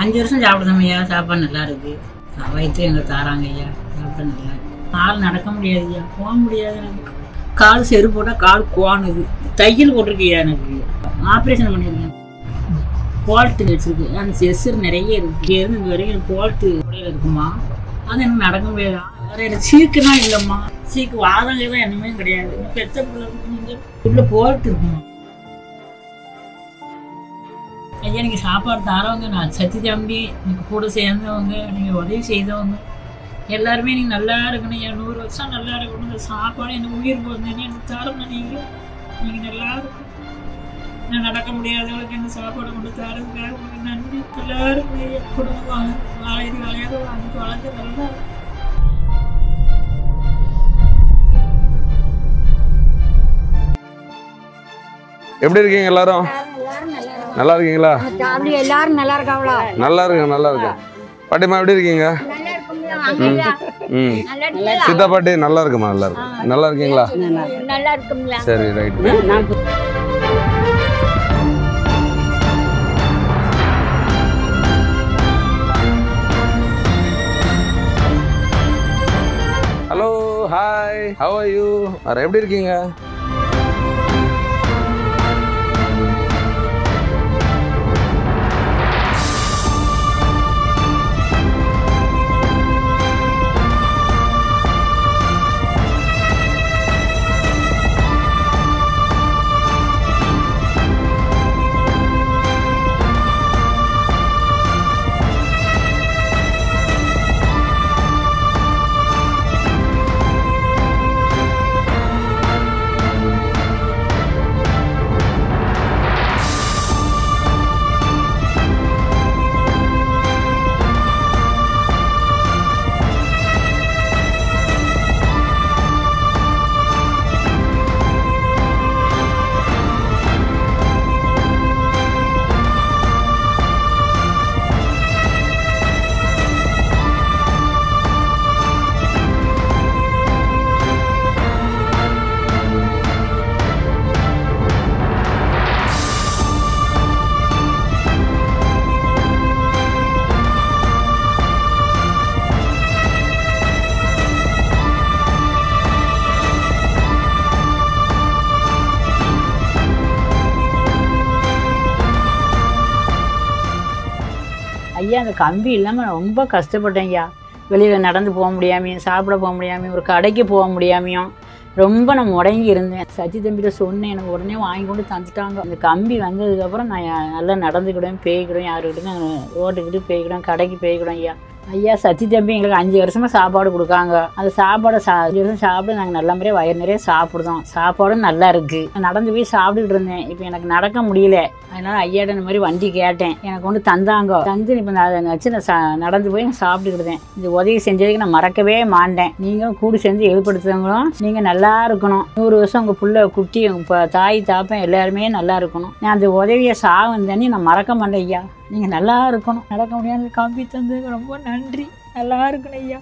5 வருஷம் சாப்பிடுதோம் ஐயா. சாப்பாடு நல்லா இருக்கு. வயிற்று எங்களுக்கு தாராங்க ஐயா. சாப்பிட நல்லா இருக்கு. கால் நடக்க முடியாது ஐயா. போக முடியாது. எனக்கு கால் செருப்பு போட்டால் கால் கோணுது. தையல் போட்டிருக்கையா. எனக்கு ஆப்ரேஷன் பண்ணியிருக்கேன். போல்ட்டு வச்சிருக்கு. அந்த செஸ்ஸர் நிறைய இருக்கு. இருந்து இங்கே வரைக்கும் போல்ட்டு உடையில இருக்குமா. அது எனக்கு நடக்க முடியாது. வேற எனக்கு சீக்குனா இல்லைம்மா. சீக்கு வாதங்க தான் என்னமே கிடையாது. பெத்த பிள்ளை உள்ள போல்ட்டு இருக்குமா. ஐயா நீங்கள் சாப்பாடு தாரவங்க, நான் சத்தி தம்பி, எனக்கு கூட சேர்ந்தவங்க, நீங்கள் உதவி செய்தவங்க எல்லாருமே நீங்கள் நல்லா இருக்கணும். 100 வருஷம் நல்லா இருக்கணும். இந்த சாப்பாடு எனக்கு உயிர் போகுதுன்னு எனக்கு தரணும். நீங்கள் நல்லா இருக்கும். நான் நடக்க முடியாதவங்களுக்கு என்ன சாப்பாடு கொண்டு தரதுக்காக உங்களுக்கு நன்றி. எல்லாருமே குடும்பம் வாழையாக வாங்கி வளர்ந்து நல்லா எப்படி இருக்கீங்க எல்லாரும்? நல்லா இருக்கீங்களா? எல்லாரும் நல்லா இருக்காங்களா? நல்லா இருக்கேன், நல்லா இருக்கேன். பாட்டிமா எப்படி இருக்கீங்க? சித்தா பாட்டி நல்லா இருக்குமா? நல்லா இருக்கு. நல்லா இருக்கீங்களா? நல்லா இருக்குங்களா? சரி, right. Hello, hi, how are you? எப்படி இருக்கீங்க? ஐயா அந்த கம்பி இல்லாமல் ரொம்ப கஷ்டப்பட்டேன் ஐயா. வெளியில் நடந்து போக முடியாமையும், சாப்பிட போக முடியாமையும், ஒரு கடைக்கு போக முடியாமையும் ரொம்ப நான் முடங்கி இருந்தேன். சச்சி தம்பிகிட்ட சொன்னேன், எனக்கு உடனே வாங்கி கொண்டு தந்துட்டாங்க. அந்த கம்பி வந்ததுக்கப்புறம் நான் நல்லா நடந்துக்கிடுவேன், பேய்க்கிடுவேன், யாருக்கிட்டும் ரோட்டுக்கிட்டு பேய்க்கிடுவேன், கடைக்கு பேய்க்கிடுவேன் ஐயா. ஐயா சச்சி தம்பி எங்களுக்கு 5 வருஷமாக சாப்பாடு கொடுக்காங்க. அந்த சாப்பாடை 5 வருஷம் சாப்பிட்டு நாங்கள் நல்ல முறையாக வயிறு நிறைய சாப்பிடுதோம். சாப்பாடும் நல்லா இருக்குது. நடந்து போய் சாப்பிட்டுக்கிட்டு இருந்தேன். இப்போ எனக்கு நடக்க முடியல. அதனால் ஐயாட்ட இந்த மாதிரி வண்டி கேட்டேன். எனக்கு கொண்டு தந்தாங்க. தந்து இப்போ நான் வச்சு நான் நடந்து போய் சாப்பிட்டுக்கிட்டேன். இந்த உதவி செஞ்சதுக்கு நான் மறக்கவே மாட்டேன். நீங்களும் கூடி சேர்ந்து எழுப்படுத்துறவங்களும் நீங்கள் நல்லா இருக்கணும். 100 வருஷம் உங்கள் பிள்ளை குட்டி உங்கள் தாய் தாப்பன் எல்லாருமே நல்லா இருக்கணும். நான் அந்த உதவியை சாவும் தண்ணி நான் மறக்க மாட்டேன் ஐயா. நீங்கள் நல்லா இருக்கணும். நடக்க முடியாத கம்பி தந்ததுக்கு ரொம்ப நன்றி. நல்லா இருக்கணும் ஐயா.